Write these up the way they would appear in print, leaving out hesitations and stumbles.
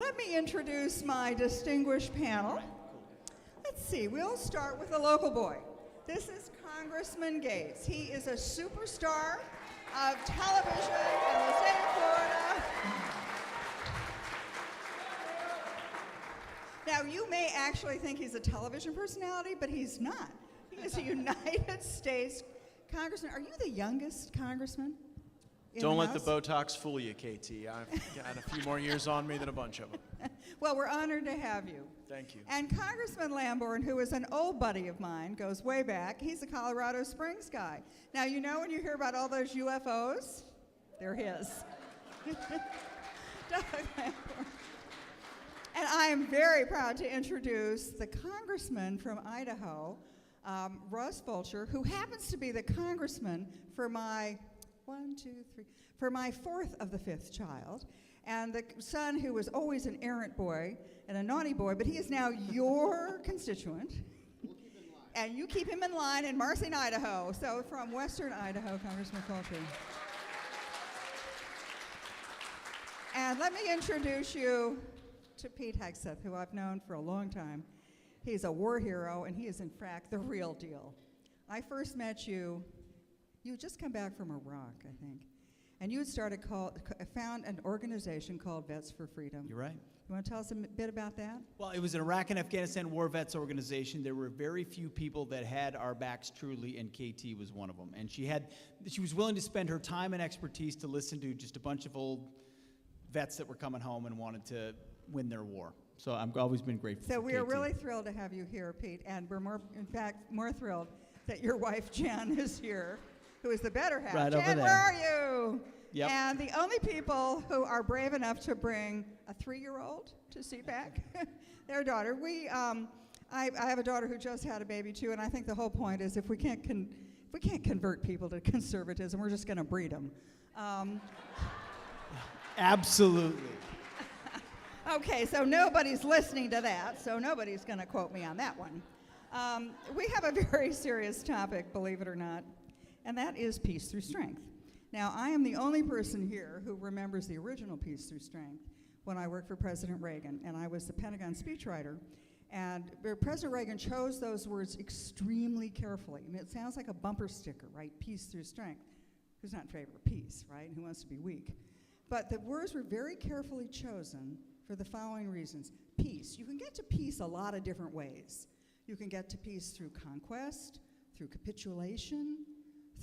Let me introduce my distinguished panel. Let's see, we'll start with a local boy. This is Congressman Gaetz. He is a superstar of television in the state of Florida. Now, you may actually think he's a television personality, but he's not. He is a United States Congressman. Are you the youngest congressman? Don't let the Botox fool you, KT. I've got a few more years on me than a bunch of them. Well, we're honored to have you. Thank you. And Congressman Lamborn, who is an old buddy of mine, goes way back. He's a Colorado Springs guy. Now, you know when you hear about all those UFOs? They're his. Doug Lamborn. And I am very proud to introduce the congressman from Idaho, Russ Fulcher, who happens to be the congressman for my for my fourth of the fifth child, and the son who was always an errant boy and a naughty boy, but he is now your constituent. We'll keep him in line. And you keep him in line in Marsing, Idaho. So from Western Idaho, Congressman Fulcher. And let me introduce you to Pete Hegseth, who I've known for a long time. He's a war hero, and he is, in fact, the real deal. I first met you. You had just come back from Iraq, I think, and you had found an organization called Vets for Freedom. You're right. You want to tell us a bit about that? Well, it was an Iraq and Afghanistan War Vets organization. There were very few people that had our backs truly, and KT was one of them. And she was willing to spend her time and expertise to listen to just a bunch of old vets that were coming home and wanted to win their war. So I've always been grateful. So for we are KT. really thrilled to have you here, Pete, and we're more thrilled that your wife Jen is here, who is the better half. Right Jen, over there. where are you? Yep. And the only people who are brave enough to bring a 3-year-old to CPAC, their daughter. I have a daughter who just had a baby too, and I think the whole point is if we can't convert people to conservatism, we're just going to breed them. Absolutely. Okay, so nobody's listening to that, so nobody's going to quote me on that one. We have a very serious topic, believe it or not, and that is peace through strength. Now, I am the only person here who remembers the original peace through strength when I worked for President Reagan, and I was the Pentagon speechwriter. And President Reagan chose those words extremely carefully. I mean, it sounds like a bumper sticker, right? Peace through strength. Who's not in favor of peace, right? Who wants to be weak? But the words were very carefully chosen for the following reasons. Peace. You can get to peace a lot of different ways. You can get to peace through conquest, through capitulation,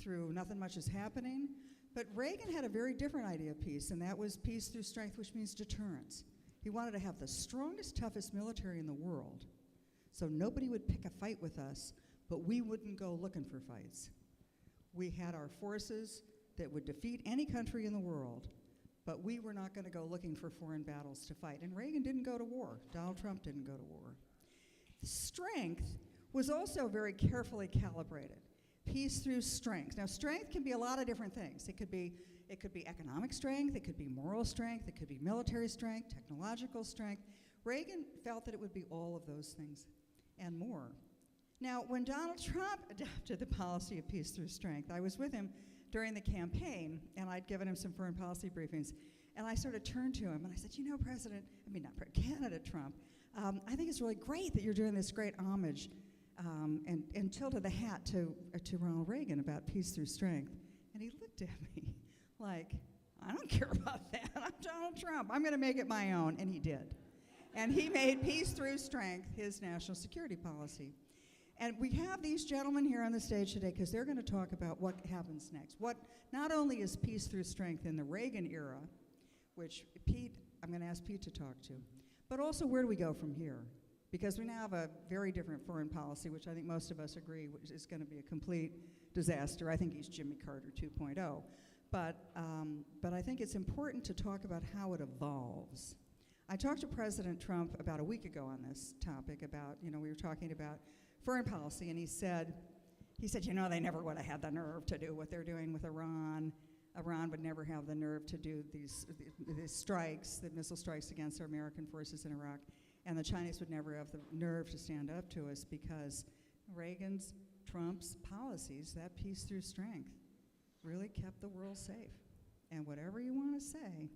through nothing much is happening. But Reagan had a very different idea of peace, and that was peace through strength, which means deterrence. He wanted to have the strongest, toughest military in the world, so nobody would pick a fight with us, but we wouldn't go looking for fights. We had our forces that would defeat any country in the world, but we were not going to go looking for foreign battles to fight. And Reagan didn't go to war. Donald Trump didn't go to war. Strength was also very carefully calibrated. Peace through strength. Now, strength can be a lot of different things. It could be economic strength, it could be moral strength, it could be military strength, technological strength. Reagan felt that it would be all of those things and more. Now, when Donald Trump adopted the policy of peace through strength, I was with him during the campaign, and I'd given him some foreign policy briefings, and I sort of turned to him, and I said, you know, Candidate Trump, I think it's really great that you're doing this great homage and tilted the hat to Ronald Reagan about peace through strength. And he looked at me like, I don't care about that. I'm Donald Trump. I'm going to make it my own. And he did. And he made peace through strength his national security policy. And we have these gentlemen here on the stage today because they're going to talk about what happens next. What not only is peace through strength in the Reagan era, which I'm going to ask Pete to talk to, but also where do we go from here? Because we now have a very different foreign policy, which I think most of us agree is going to be a complete disaster. I think he's Jimmy Carter 2.0. But I think it's important to talk about how it evolves. I talked to President Trump about a week ago on this topic about, we were talking about foreign policy, and he said, they never would have had the nerve to do what they're doing with Iran. Iran would never have the nerve to do these strikes, the missile strikes against our American forces in Iraq. And the Chinese would never have the nerve to stand up to us because Reagan's, Trump's policies, that peace through strength, really kept the world safe. And whatever you want to say,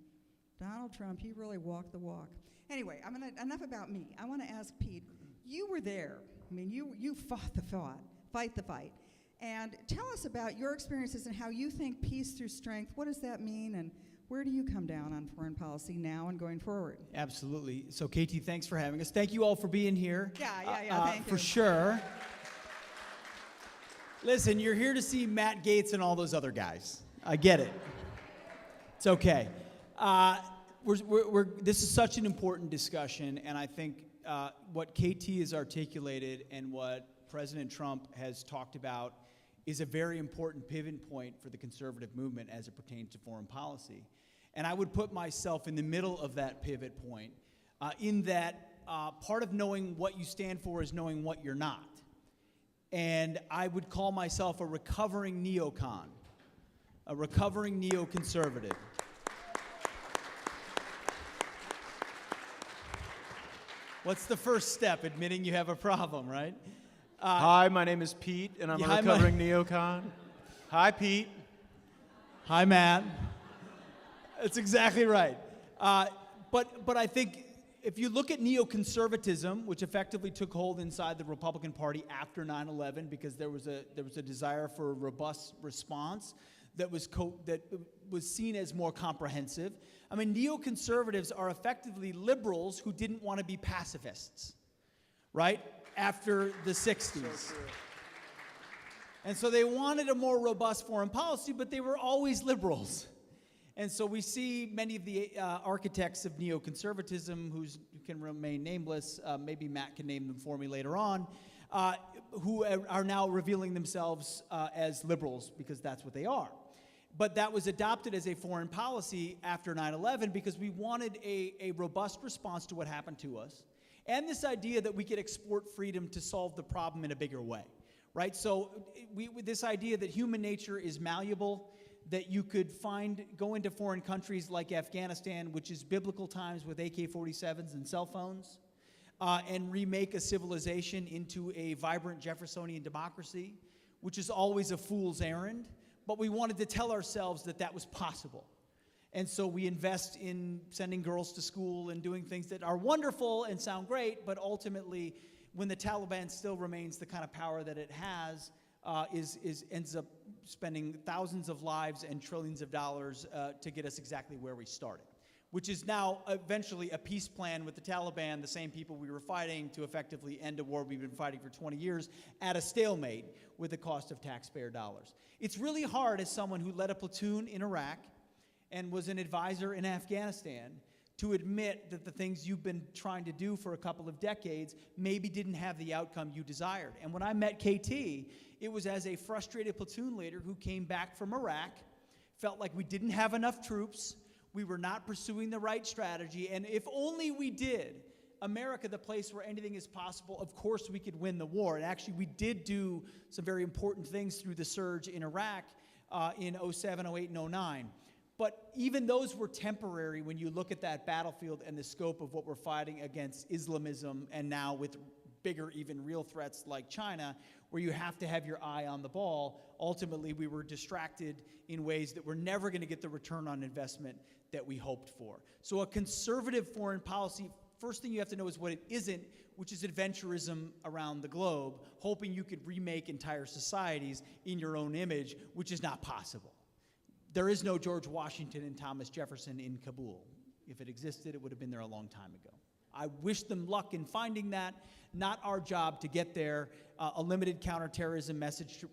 Donald Trump, he really walked the walk. Anyway, enough about me. I want to ask Pete, you were there. I mean, you fight the fight. And tell us about your experiences and how you think peace through strength, what does that mean, and where do you come down on foreign policy now and going forward? Absolutely. So, KT, thanks for having us. Thank you all for being here. Yeah, thank you. For sure. Listen, you're here to see Matt Gaetz and all those other guys. I get it. It's okay. This is such an important discussion, and I think what KT has articulated and what President Trump has talked about is a very important pivot point for the conservative movement as it pertains to foreign policy. And I would put myself in the middle of that pivot point in that part of knowing what you stand for is knowing what you're not. And I would call myself a recovering neocon, a recovering neoconservative. What's the first step? Admitting you have a problem, right? Hi, my name is Pete, and I'm a recovering neocon. Hi, Pete. Hi, Matt. That's exactly right. But I think if you look at neoconservatism, which effectively took hold inside the Republican Party after 9/11, because there was a desire for a robust response that was seen as more comprehensive. I mean, neoconservatives are effectively liberals who didn't want to be pacifists, right? After the 60s. So true. And so they wanted a more robust foreign policy, but they were always liberals. And so we see many of the architects of neoconservatism who can remain nameless, maybe Matt can name them for me later on, who are now revealing themselves as liberals because that's what they are. But that was adopted as a foreign policy after 9/11 because we wanted a robust response to what happened to us. And this idea that we could export freedom to solve the problem in a bigger way, right? So this idea that human nature is malleable, that you could go into foreign countries like Afghanistan, which is biblical times with AK-47s and cell phones, and remake a civilization into a vibrant Jeffersonian democracy, which is always a fool's errand. But we wanted to tell ourselves that that was possible. And so we invest in sending girls to school and doing things that are wonderful and sound great, but ultimately, when the Taliban still remains the kind of power that it has, ends up spending thousands of lives and trillions of dollars to get us exactly where we started, which is now eventually a peace plan with the Taliban, the same people we were fighting to effectively end a war we've been fighting for 20 years at a stalemate with the cost of taxpayer dollars. It's really hard as someone who led a platoon in Iraq and was an advisor in Afghanistan to admit that the things you've been trying to do for a couple of decades maybe didn't have the outcome you desired. And when I met KT, it was as a frustrated platoon leader who came back from Iraq, felt like we didn't have enough troops, we were not pursuing the right strategy, and if only we did, America, the place where anything is possible, of course we could win the war. And actually, we did do some very important things through the surge in Iraq in 07, 08, and 09. But even those were temporary when you look at that battlefield and the scope of what we're fighting against Islamism, and now with bigger, even real threats like China, where you have to have your eye on the ball. Ultimately, we were distracted in ways that we're never going to get the return on investment that we hoped for. So a conservative foreign policy, first thing you have to know is what it isn't, which is adventurism around the globe, hoping you could remake entire societies in your own image, which is not possible. There is no George Washington and Thomas Jefferson in Kabul. If it existed, it would have been there a long time ago. I wish them luck in finding that. Not our job to get there. A limited counterterrorism message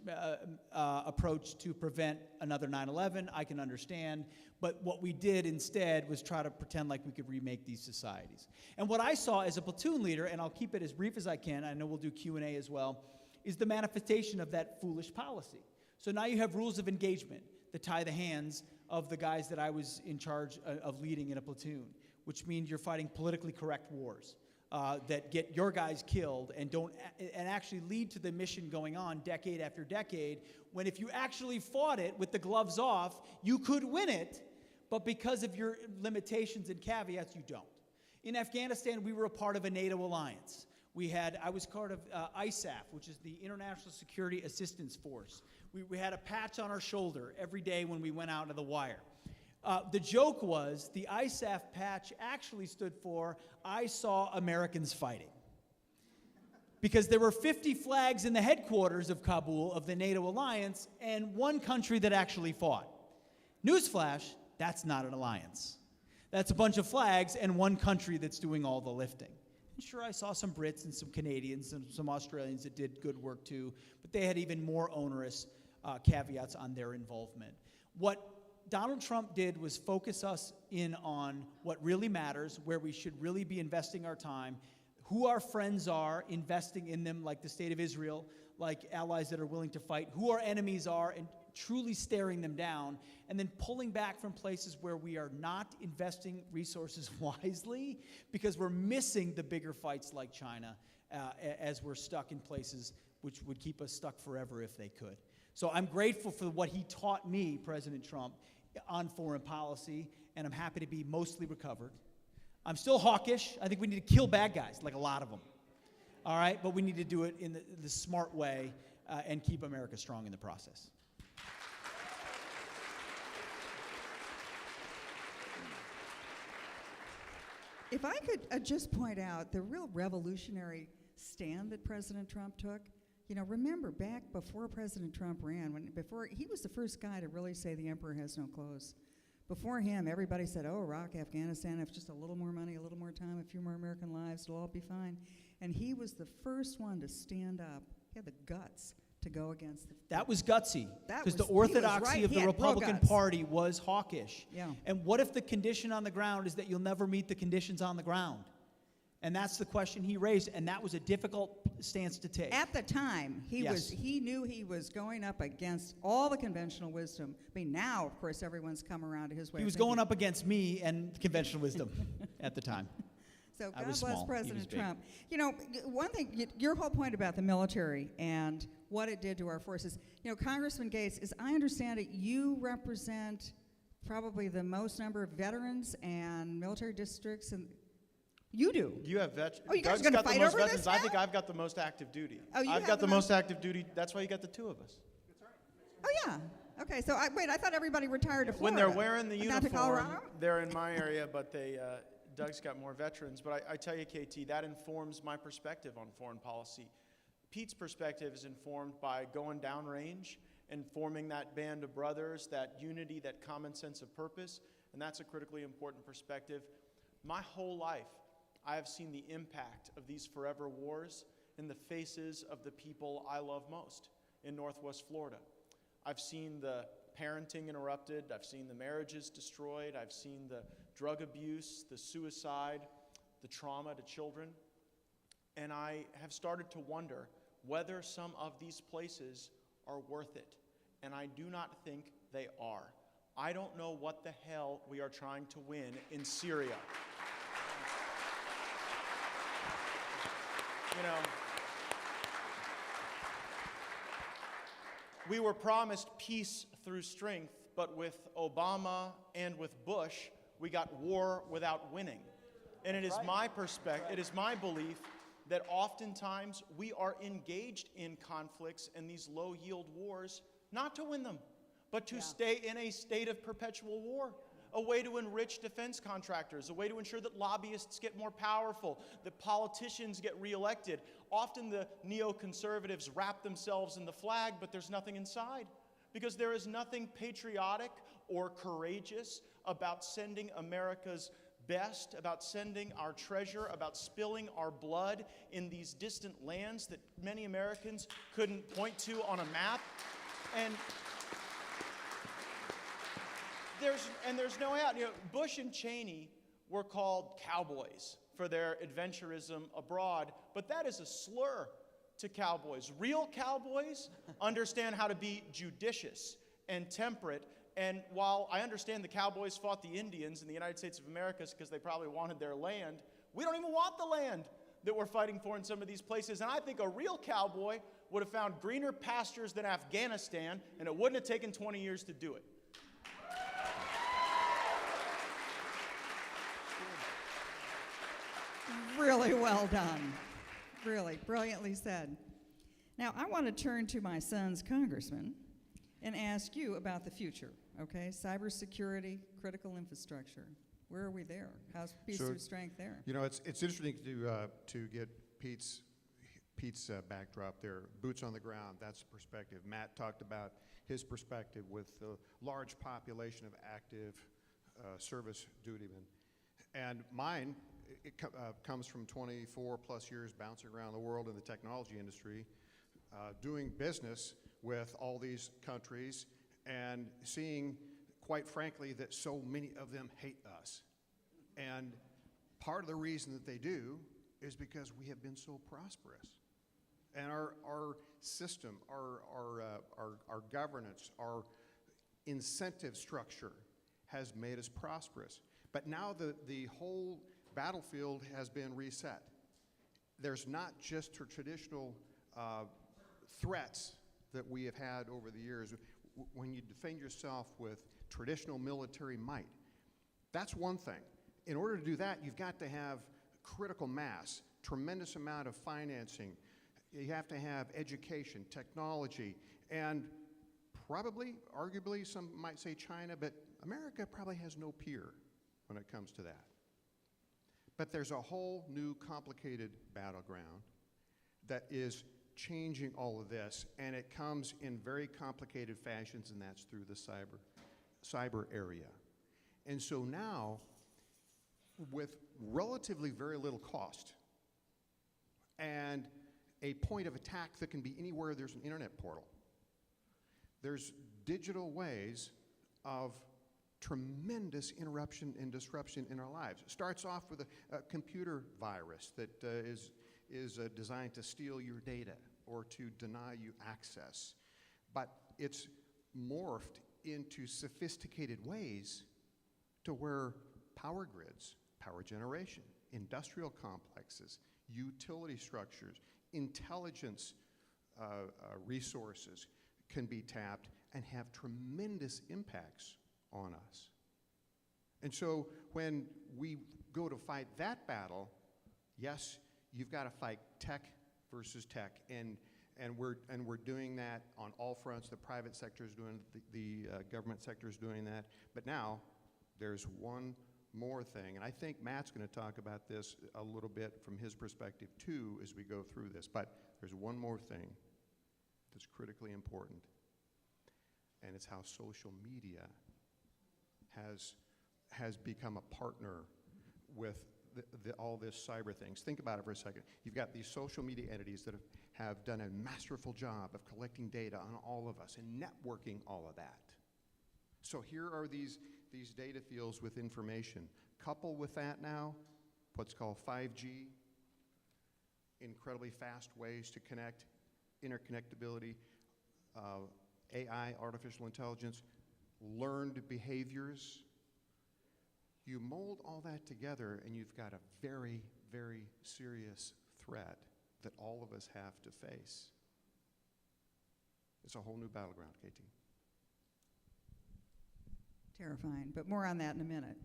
approach to prevent another 9/11, I can understand. But what we did instead was try to pretend like we could remake these societies. And what I saw as a platoon leader, and I'll keep it as brief as I can, I know we'll do Q&A as well, is the manifestation of that foolish policy. So now you have rules of engagement that tie the hands of the guys that I was in charge of leading in a platoon, which means you're fighting politically correct wars that get your guys killed and actually lead to the mission going on decade after decade, when if you actually fought it with the gloves off, you could win it, but because of your limitations and caveats, you don't. In Afghanistan, we were a part of a NATO alliance. I was part of ISAF, which is the International Security Assistance Force. We had a patch on our shoulder every day when we went out to the wire. The joke was the ISAF patch actually stood for I Saw Americans Fighting. Because there were 50 flags in the headquarters of Kabul of the NATO alliance and one country that actually fought. Newsflash, that's not an alliance. That's a bunch of flags and one country that's doing all the lifting. And sure, I saw some Brits and some Canadians and some Australians that did good work too, but they had even more onerous caveats on their involvement. What Donald Trump did was focus us in on what really matters, where we should really be investing our time, who our friends are, investing in them, like the state of Israel, like allies that are willing to fight, who our enemies are, and truly staring them down, and then pulling back from places where we are not investing resources wisely because we're missing the bigger fights like China as we're stuck in places which would keep us stuck forever if they could. So I'm grateful for what he taught me, President Trump, on foreign policy, and I'm happy to be mostly recovered. I'm still hawkish. I think we need to kill bad guys, like a lot of them. All right? But we need to do it in the smart way and keep America strong in the process. If I could just point out the real revolutionary stand that President Trump took. You know, remember back before President Trump ran, before he was the first guy to really say the emperor has no clothes. Before him, everybody said, oh, Iraq, Afghanistan, if just a little more money, a little more time, a few more American lives, it'll all be fine. And he was the first one to stand up. He had the guts to go against That was gutsy, because the he was orthodoxy right. of He the had real Republican guts. Party was hawkish. Yeah. And what if the condition on the ground is that you'll never meet the conditions on the ground? And that's the question he raised, and that was a difficult stance to take. At the time, Yes. he knew he was going up against all the conventional wisdom. I mean, now, of course, everyone's come around to his way He of was thinking. going up against me and conventional wisdom at the time. So I God was bless small. He President was big. Trump. You know, one thing, your whole point about the military and what it did to our forces. You know, Congressman Gaetz, as I understand it, you represent probably the most number of veterans and military districts, and you do. You have veterans. Oh, you guys Doug's are gonna got the fight most over this veterans. I now? think I've got the most active duty. Oh, you I've have got the the most active duty. That's why you got the two of us. Oh, yeah. Okay, so I thought everybody retired to When Florida. they're wearing the Not to uniform, Colorado? they're in my area, but Doug's got more veterans. But I tell you, KT, that informs my perspective on foreign policy. Pete's perspective is informed by going downrange and forming that band of brothers, that unity, that common sense of purpose, and that's a critically important perspective. My whole life, I have seen the impact of these forever wars in the faces of the people I love most in Northwest Florida. I've seen the parenting interrupted. I've seen the marriages destroyed. I've seen the drug abuse, the suicide, the trauma to children. And I have started to wonder whether some of these places are worth it. And I do not think they are. I don't know what the hell we are trying to win in Syria. You know, we were promised peace through strength, but with Obama and with Bush, we got war without winning. And it is my perspective, it is my belief that oftentimes we are engaged in conflicts and these low-yield wars, not to win them, but to stay in a state of perpetual war. A way to enrich defense contractors, a way to ensure that lobbyists get more powerful, that politicians get reelected. Often the neoconservatives wrap themselves in the flag, but there's nothing inside. Because there is nothing patriotic or courageous about sending America's best, about sending our treasure, about spilling our blood in these distant lands that many Americans couldn't point to on a map. And there's no out. You know, Bush and Cheney were called cowboys for their adventurism abroad, but that is a slur to cowboys. Real cowboys understand how to be judicious and temperate. And while I understand the cowboys fought the Indians in the United States of America because they probably wanted their land, we don't even want the land that we're fighting for in some of these places. And I think a real cowboy would have found greener pastures than Afghanistan, and it wouldn't have taken 20 years to do it. Really well done. Really brilliantly said. Now, I want to turn to my son's congressman and ask you about the future, okay? Cybersecurity, critical infrastructure. Where are we there? How's peace So, through strength there? You know, it's interesting to get Pete's backdrop there. Boots on the ground, that's the perspective. Matt talked about his perspective with the large population of active service dutymen. And mine, comes from 24 plus years bouncing around the world in the technology industry, doing business with all these countries and seeing, quite frankly, that so many of them hate us. And part of the reason that they do is because we have been so prosperous. And our system, our governance, our incentive structure has made us prosperous. But now the whole battlefield has been reset. There's not just traditional threats that we have had over the years. When you defend yourself with traditional military might, that's one thing. In order to do that, you've got to have critical mass, tremendous amount of financing. You have to have education, technology, and probably, arguably, some might say China, but America probably has no peer when it comes to that. But there's a whole new complicated battleground that is changing all of this, and it comes in very complicated fashions, and that's through the cyber area. And so now, with relatively very little cost, and a point of attack that can be anywhere there's an internet portal, there's digital ways of tremendous interruption and disruption in our lives. It starts off with a computer virus that is designed to steal your data or to deny you access. But it's morphed into sophisticated ways to where power grids, power generation, industrial complexes, utility structures, intelligence resources can be tapped and have tremendous impacts on us. And so when we go to fight that battle, yes, you've got to fight tech versus tech, and we're doing that on all fronts. The private sector is doing it, the government sector is doing that. But now there's one more thing, and I think Matt's going to talk about this a little bit from his perspective too as we go through this. But there's one more thing that's critically important, and it's how social media has become a partner with all this cyber things. Think about it for a second. You've got these social media entities that have done a masterful job of collecting data on all of us and networking all of that. So here are these data fields with information. Couple with that now, what's called 5G, incredibly fast ways to connect, interconnectability, AI, artificial intelligence, learned behaviors. You mold all that together and you've got a very, very serious threat that all of us have to face. It's a whole new battleground, KT. Terrifying, but more on that in a minute.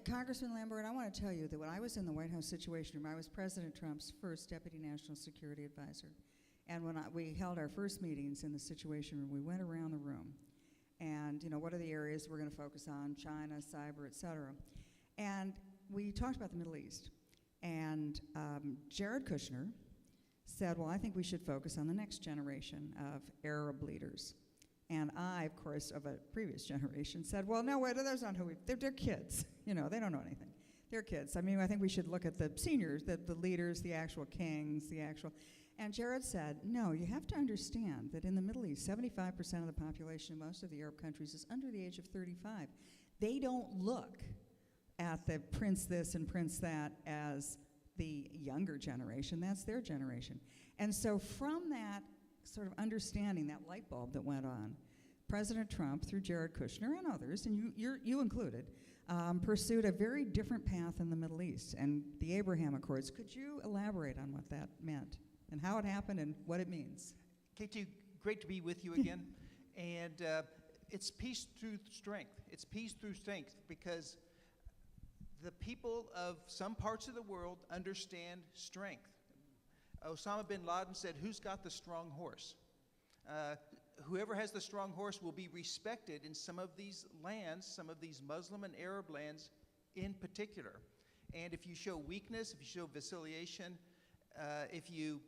Congressman Lambert, I want to tell you that when I was in the White House Situation Room, I was President Trump's first Deputy National Security Advisor. And when we held our first meetings in the Situation Room, we went around the room. And, what are the areas we're going to focus on? China, cyber, et cetera. And we talked about the Middle East. And Jared Kushner said, well, I think we should focus on the next generation of Arab leaders. And I, of course, of a previous generation, said, well, no, wait, those aren't who they're kids. They don't know anything. They're kids. I mean, I think we should look at the seniors, the leaders, the actual kings, And Jared said, no, you have to understand that in the Middle East, 75% of the population in most of the Arab countries is under the age of 35. They don't look at the prince this and prince that as the younger generation. That's their generation. And so from that sort of understanding, that light bulb that went on, President Trump, through Jared Kushner and others, and you included, pursued a very different path in the Middle East and the Abraham Accords. Could you elaborate on what that meant and how it happened and what it means? KT, great to be with you again. And it's peace through strength. It's peace through strength because the people of some parts of the world understand strength. Osama bin Laden said, who's got the strong horse? whoever has the strong horse will be respected in some of these lands, some of these Muslim and Arab lands in particular. And if you show weakness, if you show vacillation, if you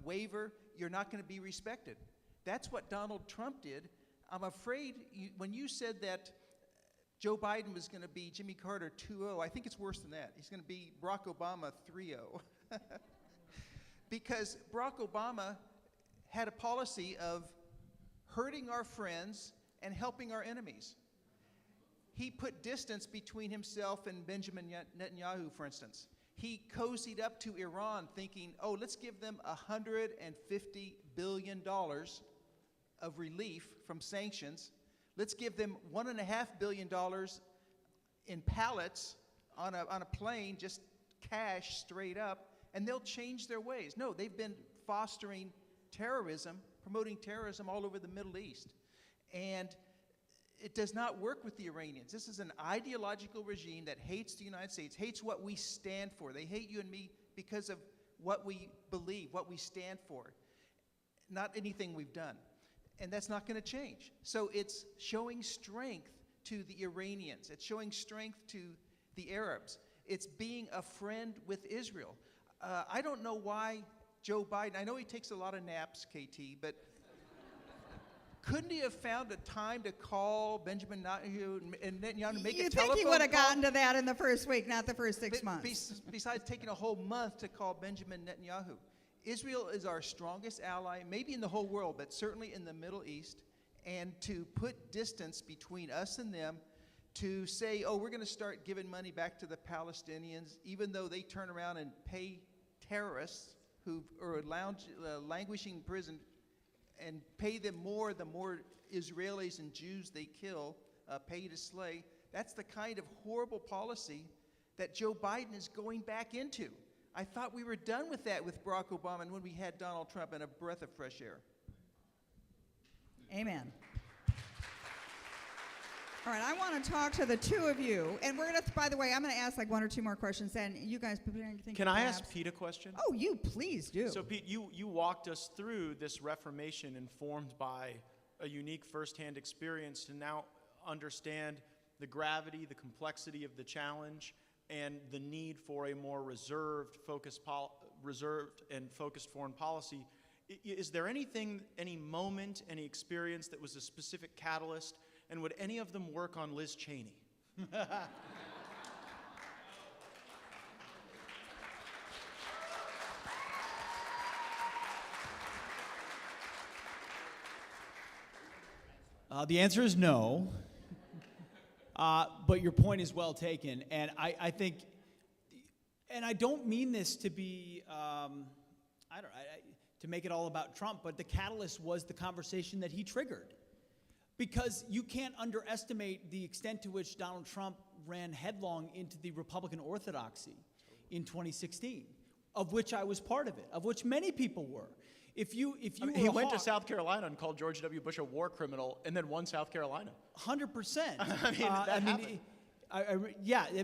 waver, you're not going to be respected. That's what Donald Trump did. I'm afraid when you said that Joe Biden was going to be Jimmy Carter 2.0, I think it's worse than that. He's going to be Barack Obama 3.0. Because Barack Obama had a policy of hurting our friends and helping our enemies. He put distance between himself and Benjamin Netanyahu, for instance. He cozied up to Iran thinking, oh, let's give them $150 billion of relief from sanctions. Let's give them $1.5 billion in pallets on a plane, just cash straight up, and they'll change their ways. No, they've been fostering terrorism, promoting terrorism all over the Middle East. And it does not work with the Iranians. This is an ideological regime that hates the United States, hates what we stand for. They hate you and me because of what we believe, what we stand for, not anything we've done. And that's not going to change. So it's showing strength to the Iranians. It's showing strength to the Arabs. It's being a friend with Israel. I don't know why Joe Biden, I know he takes a lot of naps, KT, but couldn't he have found a time to call Benjamin Netanyahu and Netanyahu to make a telephone call? You think he would have gotten to that in the first week, not the first 6 months? Besides taking a whole month to call Benjamin Netanyahu. Israel is our strongest ally, maybe in the whole world, but certainly in the Middle East. And to put distance between us and them, to say, oh, we're going to start giving money back to the Palestinians, even though they turn around and pay terrorists who are languishing in prison and pay them more, the more Israelis and Jews they kill, pay to slay. That's the kind of horrible policy that Joe Biden is going back into. I thought we were done with that with Barack Obama and when we had Donald Trump and a breath of fresh air. Amen. All right, I want to talk to the two of you. And we're going to, by the way, I'm going to ask like one or two more questions. And you guys, can I ask Pete a question? Oh, you please do. So, Pete, you walked us through this Reformation informed by a unique firsthand experience to now understand the gravity, the complexity of the challenge, and the need for a more reserved and focused foreign policy. Is there anything, any moment, any experience that was a specific catalyst, and would any of them work on Liz Cheney? The answer is no. But your point is well taken, and I think, and I don't mean this to be, to make it all about Trump, but the catalyst was the conversation that he triggered. Because you can't underestimate the extent to which Donald Trump ran headlong into the Republican orthodoxy in 2016, of which I was part of it, of which many people were. He went to South Carolina and called George W. Bush a war criminal, and then won South Carolina. 100%. Happened.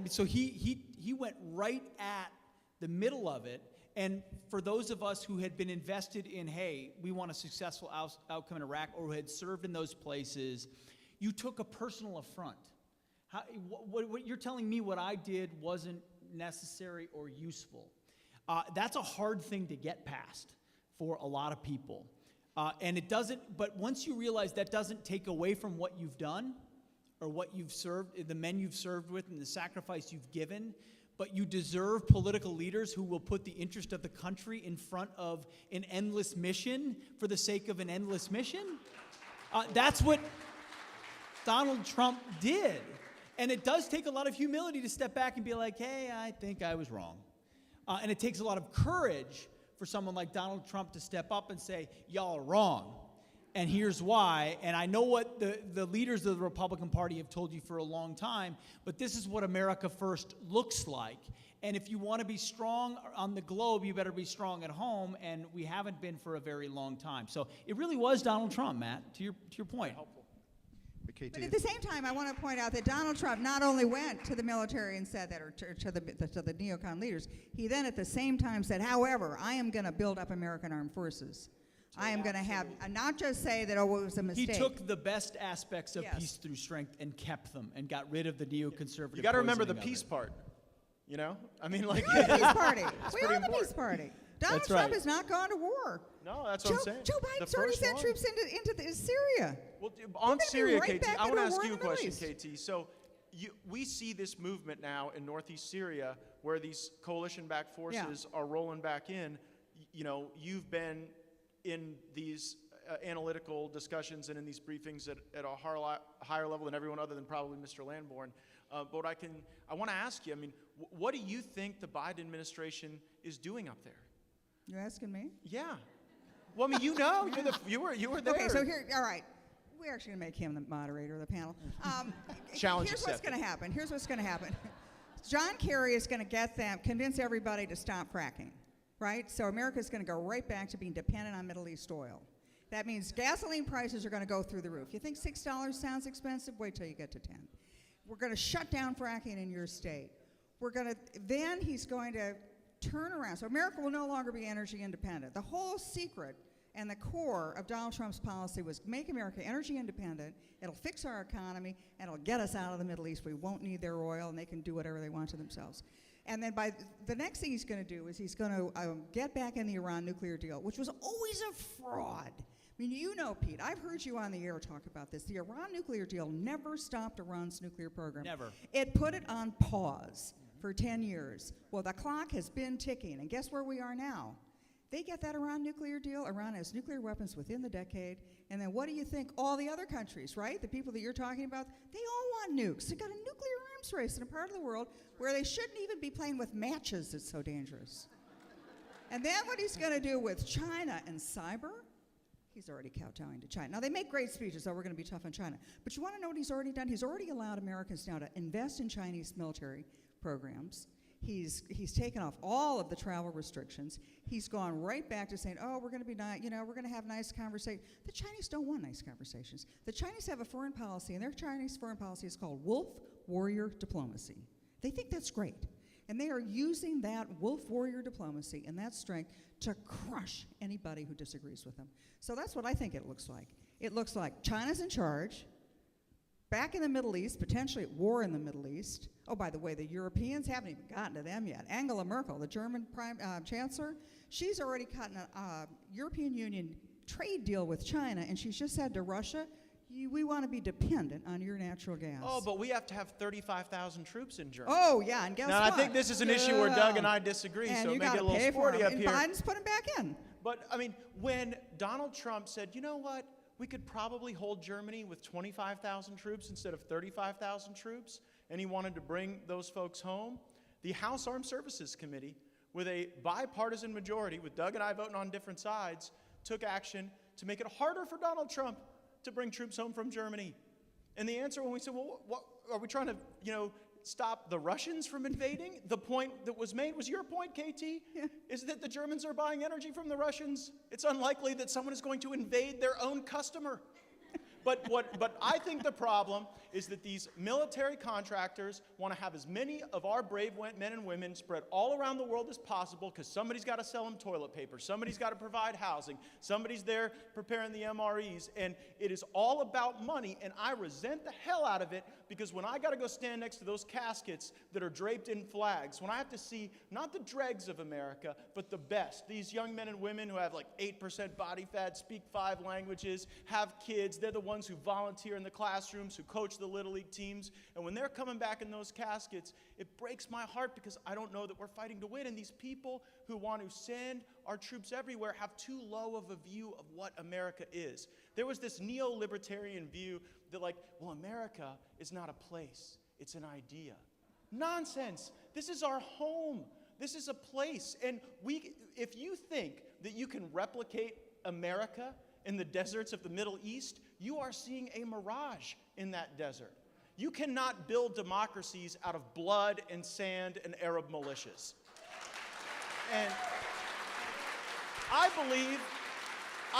So he went right at the middle of it. And for those of us who had been invested in, hey, we want a successful outcome in Iraq, or who had served in those places, you took a personal affront. What you're telling me what I did wasn't necessary or useful. That's a hard thing to get past for a lot of people. And it doesn't, but once you realize that doesn't take away from what you've done, or what you've served, the men you've served with, and the sacrifice you've given, but you deserve political leaders who will put the interest of the country in front of an endless mission for the sake of an endless mission. That's what Donald Trump did. And it does take a lot of humility to step back and be like, hey, I think I was wrong. And it takes a lot of courage for someone like Donald Trump to step up and say, y'all are wrong. And here's why. And I know what the leaders of the Republican Party have told you for a long time, but this is what America First looks like. And if you want to be strong on the globe, you better be strong at home, and we haven't been for a very long time. So it really was Donald Trump, Matt, to your point. But at the same time, I want to point out that Donald Trump not only went to the military and said that, or to the neocon leaders, he then at the same time said, however, I am going to build up American armed forces. I am going to have, not just say that, oh, it was a He mistake. took the best aspects of Yes. peace through strength and kept them and got rid of the neoconservative. You got to remember the poisoning of peace it. part. You know, I mean, like, We're the Peace Party. We pretty are the important. Peace Party. Donald That's Trump right. has not gone to war. no, that's what I'm saying. Joe The Biden's already first sent one. troops into Syria. Well, on gonna be Syria, right KT, back I want into to a ask war you in a the Middle question, East. KT. So we see this movement now in northeast Syria where these coalition-backed forces are rolling back in. You know, you've been in these analytical discussions and in these briefings at a higher level than everyone other than probably Mr. Lamborn. But I want to ask you, I mean, what do you think the Biden administration is doing up there? You asking me? Yeah. Well, I mean, you know, you were there. Okay, so here, all right. We're actually going to make him the moderator of the panel. Challenge Here's accepted. what's going to happen. John Kerry is going to convince everybody to stop fracking, right? So America's going to go right back to being dependent on Middle East oil. That means gasoline prices are going to go through the roof. You think $6 sounds expensive? Wait till you get to 10. We're going to shut down fracking in your state. Then he's going to turn around. So America will no longer be energy independent. The whole secret and the core of Donald Trump's policy was make America energy independent. It'll fix our economy, and it'll get us out of the Middle East. We won't need their oil, and they can do whatever they want to themselves. And then the next thing he's going to do is he's going to get back in the Iran nuclear deal, which was always a fraud. I mean, you know, Pete, I've heard you on the air talk about this. The Iran nuclear deal never stopped Iran's nuclear program. Never. It put it on pause for 10 years. Well, the clock has been ticking, and guess where we are now? They get that Iran nuclear deal. Iran has nuclear weapons within the decade. And then what do you think? All the other countries, right? The people that you're talking about, they all want nukes. They've got a nuclear arms race in a part of the world where they shouldn't even be playing with matches. It's so dangerous. And then what he's going to do with China and cyber, he's already kowtowing to China. Now, they make great speeches, so we're going to be tough on China. But you want to know what he's already done? He's already allowed Americans now to invest in Chinese military programs. He's taken off all of the travel restrictions. He's gone right back to saying, oh, we're going to be nice, you know, we're going to have nice conversations. The Chinese don't want nice conversations. The Chinese have a foreign policy, and their Chinese foreign policy is called wolf warrior diplomacy. They think that's great. And they are using that wolf warrior diplomacy and that strength to crush anybody who disagrees with them. So that's what I think it looks like. It looks like China's in charge, back in the Middle East, potentially at war in the Middle East. Oh, by the way, the Europeans haven't even gotten to them yet. Angela Merkel, the German chancellor, she's already cut a European Union trade deal with China, and she's just said to Russia, we want to be dependent on your natural gas. Oh, but we have to have 35,000 troops in Germany. Oh, yeah, and guess Now, what? I think this is an issue where Doug and I disagree, and so you make it gotta a little pay for sporty them. up And here. Biden's put them back in. But, I mean, when Donald Trump said, you know what, we could probably hold Germany with 25,000 troops instead of 35,000 troops, and he wanted to bring those folks home, the House Armed Services Committee, with a bipartisan majority, with Doug and I voting on different sides, took action to make it harder for Donald Trump to bring troops home from Germany. And the answer when we said, well, what, are we trying to, you know, stop the Russians from invading? The point that was made was your point, KT, is that the Germans are buying energy from the Russians. It's unlikely that someone is going to invade their own customer. But I think the problem is that these military contractors want to have as many of our brave men and women spread all around the world as possible because somebody's got to sell them toilet paper, somebody's got to provide housing, somebody's there preparing the MREs, and it is all about money, and I resent the hell out of it because when I got to go stand next to those caskets that are draped in flags, when I have to see not the dregs of America, but the best, these young men and women who have like 8% body fat, speak 5 languages, have kids, they're the ones who volunteer in the classrooms, who coach the Little League teams, and when they're coming back in those caskets, it breaks my heart because I don't know that we're fighting to win, and these people who want to send our troops everywhere have too low of a view of what America is. There was this neo-libertarian view that like, well, America is not a place, it's an idea. Nonsense. This is our home. This is a place, and if you think that you can replicate America in the deserts of the Middle East, you are seeing a mirage in that desert. You cannot build democracies out of blood and sand and Arab militias. And I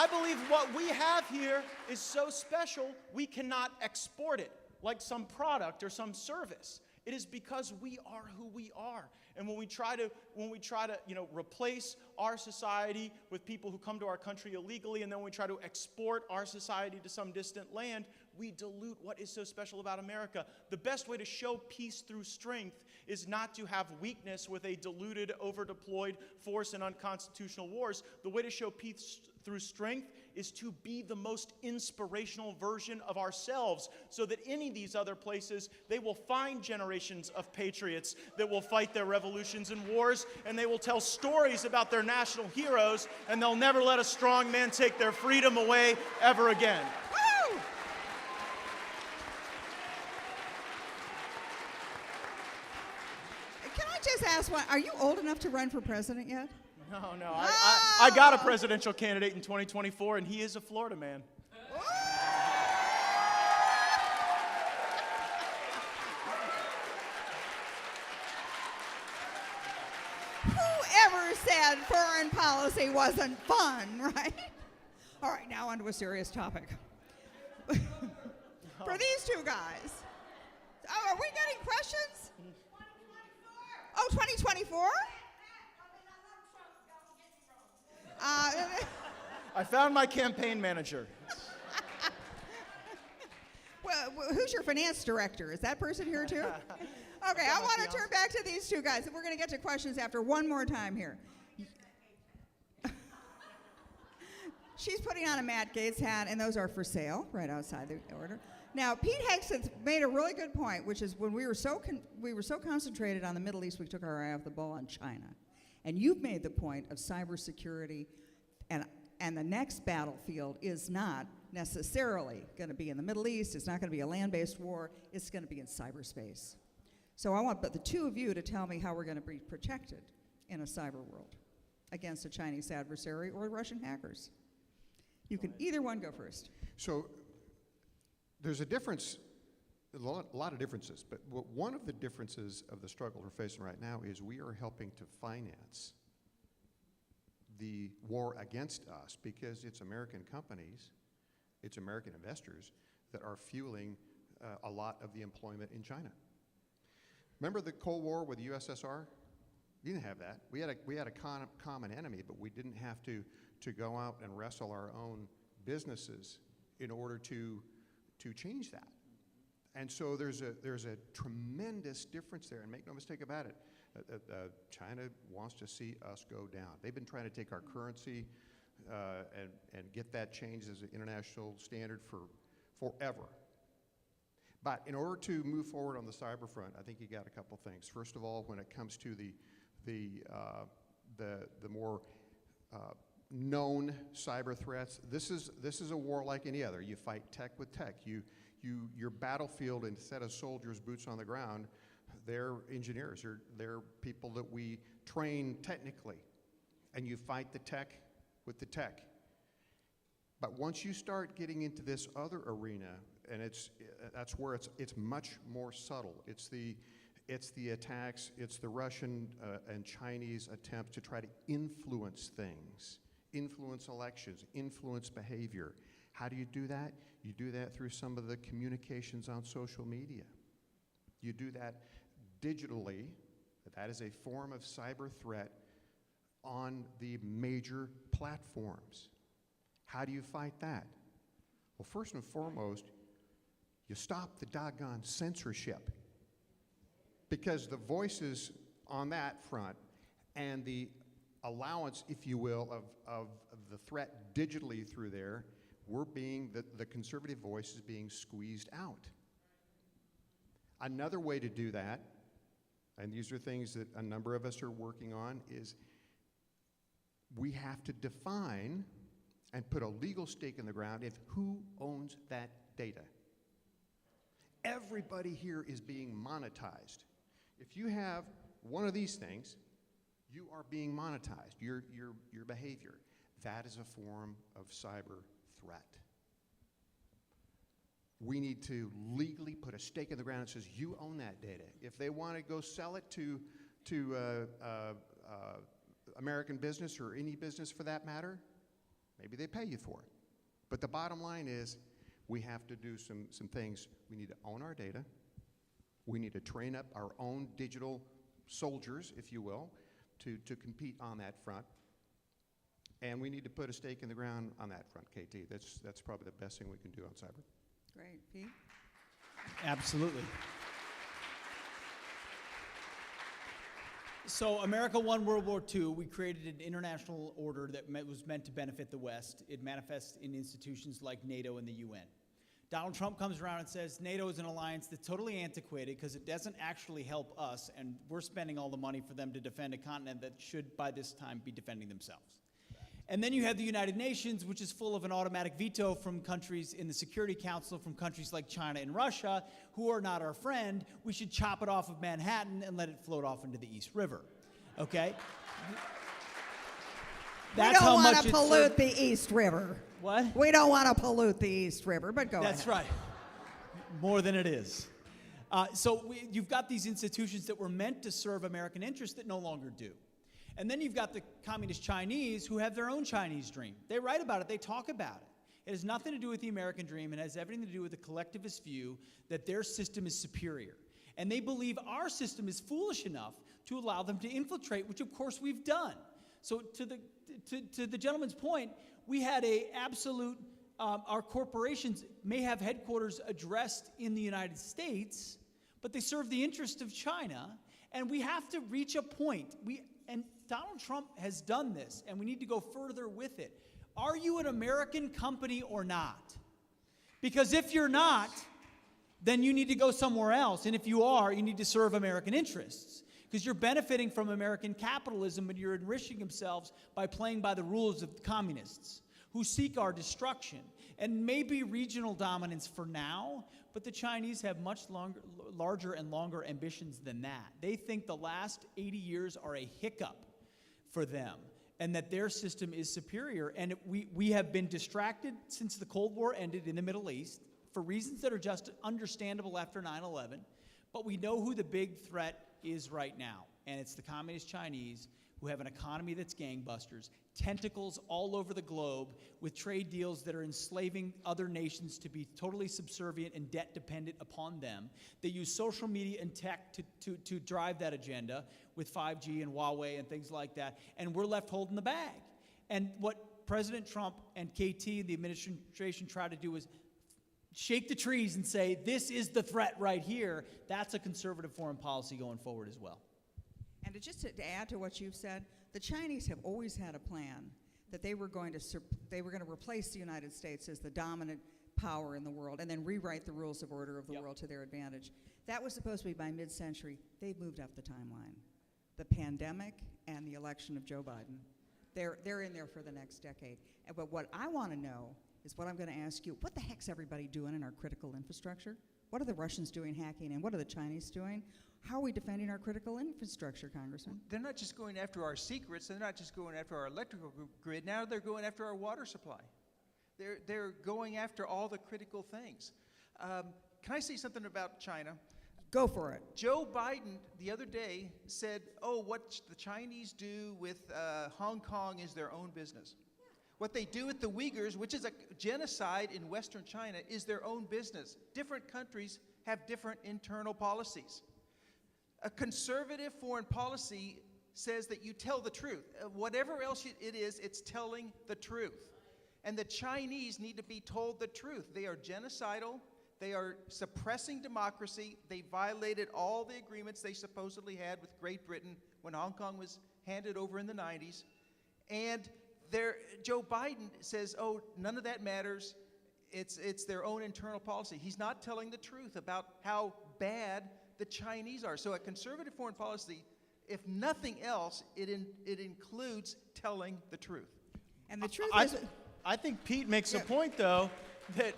believe what we have here is so special, we cannot export it like some product or some service. It is because we are who we are. And when we try to replace our society with people who come to our country illegally, and then we try to export our society to some distant land, we dilute what is so special about America. The best way to show peace through strength is not to have weakness with a diluted, over-deployed force in unconstitutional wars. The way to show peace through strength is to be the most inspirational version of ourselves, so that any of these other places, they will find generations of patriots that will fight their revolutions and wars, and they will tell stories about their national heroes, and they'll never let a strong man take their freedom away ever again. Woo! Can I just ask one? Are you old enough to run for president yet? No. I got a presidential candidate in 2024, and he is a Florida man. Whoever said foreign policy wasn't fun, right? All right, now on to a serious topic. For these two guys. Oh, are we getting questions? 2024. Oh, 2024? I found my campaign manager. Well, who's your finance director? Is that person here too? Okay, I want to turn back to these two guys. We're going to get to questions after one more time here. She's putting on a Matt Gaetz hat, and those are for sale right outside the order. Now, Pete Hegseth made a really good point, which is when we were so concentrated on the Middle East, we took our eye off the ball on China. And you've made the point of cybersecurity, and the next battlefield is not necessarily going to be in the Middle East. It's not going to be a land-based war. It's going to be in cyberspace. So I want the two of you to tell me how we're going to be protected in a cyber world against a Chinese adversary or Russian hackers. You can either one go first. So there's a difference, a lot of differences, but one of the differences of the struggle we're facing right now is we are helping to finance the war against us because it's American companies, it's American investors that are fueling a lot of the employment in China. Remember the Cold War with the USSR? We didn't have that. We had a common enemy, but we didn't have to go out and wrestle our own businesses in order to change that. And so there's a tremendous difference there, and make no mistake about it. China wants to see us go down. They've been trying to take our currency and get that changed as an international standard for forever. But in order to move forward on the cyber front, I think you got a couple things. First of all, when it comes to the more known cyber threats, this is a war like any other. You fight tech with tech. Your battlefield, instead of soldiers, boots on the ground, they're engineers. They're people that we train technically, and you fight the tech with the tech. But once you start getting into this other arena, and that's where it's much more subtle. It's the attacks. It's the Russian and Chinese attempts to try to influence things, influence elections, influence behavior. How do you do that? You do that through some of the communications on social media. You do that digitally. That is a form of cyber threat on the major platforms. How do you fight that? Well, first and foremost, you stop the doggone censorship. Because the voices on that front and the allowance, if you will, of the threat digitally through there, the conservative voice is being squeezed out. Another way to do that, and these are things that a number of us are working on, is we have to define and put a legal stake in the ground of who owns that data. Everybody here is being monetized. If you have one of these things, you are being monetized, your behavior. That is a form of cyber threat. We need to legally put a stake in the ground that says you own that data. If they want to go sell it to American business or any business for that matter, maybe they pay you for it. But the bottom line is we have to do some things. We need to own our data. We need to train up our own digital soldiers, if you will, to compete on that front. And we need to put a stake in the ground on that front, KT. That's probably the best thing we can do on cyber. Great. Pete? Absolutely. So America won World War II. We created an international order that was meant to benefit the West. It manifests in institutions like NATO and the UN. Donald Trump comes around and says NATO is an alliance that's totally antiquated because it doesn't actually help us, and we're spending all the money for them to defend a continent that should, by this time, be defending themselves. And then you have the United Nations, which is full of an automatic veto from countries in the Security Council, from countries like China and Russia, who are not our friend. We should chop it off of Manhattan and let it float off into the East River. Okay? We don't want to pollute the East River. What? We don't want to pollute the East River, but go ahead. That's right. More than it is. You've got these institutions that were meant to serve American interests that no longer do. And then you've got the communist Chinese who have their own Chinese dream. They write about it. They talk about it. It has nothing to do with the American dream. It has everything to do with the collectivist view that their system is superior. And they believe our system is foolish enough to allow them to infiltrate, which of course we've done. So to the gentleman's point, we had a absolute, our corporations may have headquarters addressed in the United States, but they serve the interest of China. And we have to reach a point. And Donald Trump has done this, and we need to go further with it. Are you an American company or not? Because if you're not, then you need to go somewhere else. And if you are, you need to serve American interests. Because you're benefiting from American capitalism, and you're enriching themselves by playing by the rules of the communists who seek our destruction. And maybe regional dominance for now, but the Chinese have much larger and longer ambitions than that. They think the last 80 years are a hiccup for them, and that their system is superior. And we have been distracted since the Cold War ended in the Middle East for reasons that are just understandable after 9/11, but we know who the big threat is right now, and it's the communist Chinese, who have an economy that's gangbusters, tentacles all over the globe, with trade deals that are enslaving other nations to be totally subservient and debt dependent upon them. They use social media and tech to drive that agenda with 5G and Huawei and things like that, and we're left holding the bag. And what President Trump and KT, the administration, try to do is shake the trees and say, this is the threat right here. That's a conservative foreign policy going forward as well. And just to add to what you've said, the Chinese have always had a plan that they were going to replace the United States as the dominant power in the world and then rewrite the rules of order of the world to their advantage. That was supposed to be by mid-century. They've moved up the timeline. The pandemic and the election of Joe Biden, they're in there for the next decade. But what I want to know is what I'm going to ask you. What the heck's everybody doing in our critical infrastructure? What are the Russians doing hacking, and what are the Chinese doing? How are we defending our critical infrastructure, Congressman? They're not just going after our secrets. They're not just going after our electrical grid. Now they're going after our water supply. They're going after all the critical things. Can I say something about China? Go for it. Joe Biden the other day said, oh, what the Chinese do with Hong Kong is their own business. What they do with the Uyghurs, which is a genocide in Western China, is their own business. Different countries have different internal policies. A conservative foreign policy says that you tell the truth. Whatever else it is, it's telling the truth. And the Chinese need to be told the truth. They are genocidal. They are suppressing democracy. They violated all the agreements they supposedly had with Great Britain when Hong Kong was handed over in the 90s. And Joe Biden says, oh, none of that matters. It's their own internal policy. He's not telling the truth about how bad the Chinese are. So a conservative foreign policy, if nothing else, it includes telling the truth. And the truth is... I think Pete makes a point, though, that,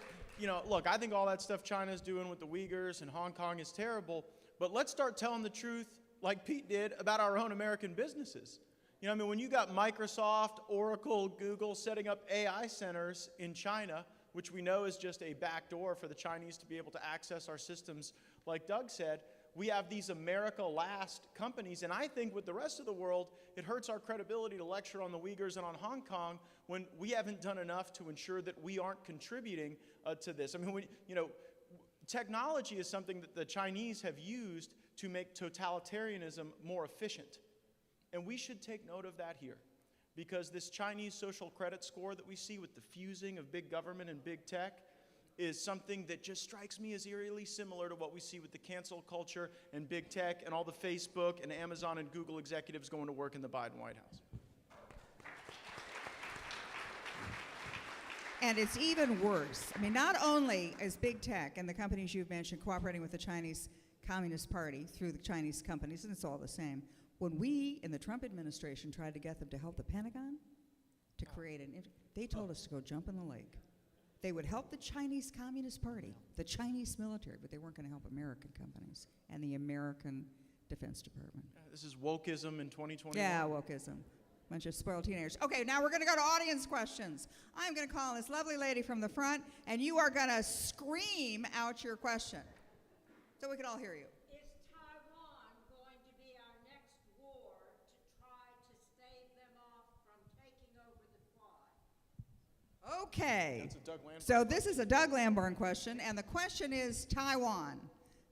look, I think all that stuff China's doing with the Uyghurs and Hong Kong is terrible, but let's start telling the truth like Pete did about our own American businesses. When you got Microsoft, Oracle, Google setting up AI centers in China, which we know is just a backdoor for the Chinese to be able to access our systems, like Doug said, we have these America last companies, and I think with the rest of the world, it hurts our credibility to lecture on the Uyghurs and on Hong Kong when we haven't done enough to ensure that we aren't contributing to this. technology is something that the Chinese have used to make totalitarianism more efficient. And we should take note of that here, because this Chinese social credit score that we see with the fusing of big government and big tech is something that just strikes me as eerily similar to what we see with the cancel culture and big tech and all the Facebook and Amazon and Google executives going to work in the Biden White House. And it's even worse. I mean, not only is big tech and the companies you've mentioned cooperating with the Chinese Communist Party through the Chinese companies, and it's all the same. When we in the Trump administration tried to get them to help the Pentagon to create they told us to go jump in the lake. They would help the Chinese Communist Party, the Chinese military, but they weren't going to help American companies and the American Defense Department. This is wokeism in 2021. Yeah, wokeism. Bunch of spoiled teenagers. Okay, now we're going to go to audience questions. I'm going to call this lovely lady from the front, and you are going to scream out your question so we can all hear you. Is Taiwan going to be our next war to try to stave them off from taking over the Quad? Okay. That's a Doug Lamborn So this is a Doug Lamborn question, and the question is Taiwan.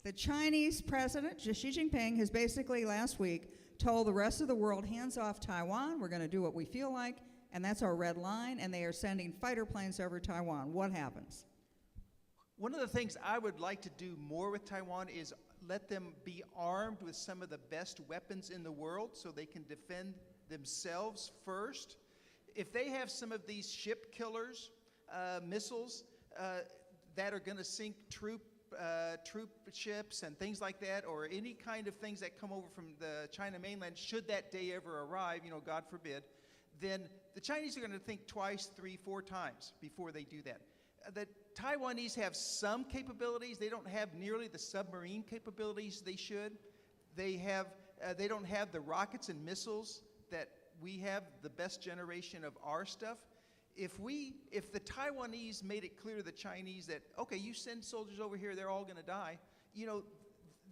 The Chinese president, Xi Jinping, has basically last week told the rest of the world, hands off Taiwan, we're going to do what we feel like, and that's our red line, and they are sending fighter planes over Taiwan. What happens? One of the things I would like to do more with Taiwan is let them be armed with some of the best weapons in the world so they can defend themselves first. If they have some of these ship killers, missiles that are going to sink troop ships and things like that, or any kind of things that come over from the China mainland, should that day ever arrive, God forbid, then the Chinese are going to think twice, 3, 4 times before they do that. The Taiwanese have some capabilities. They don't have nearly the submarine capabilities they should. They don't have the rockets and missiles that we have, the best generation of our stuff. If the Taiwanese made it clear to the Chinese that, okay, you send soldiers over here, they're all going to die,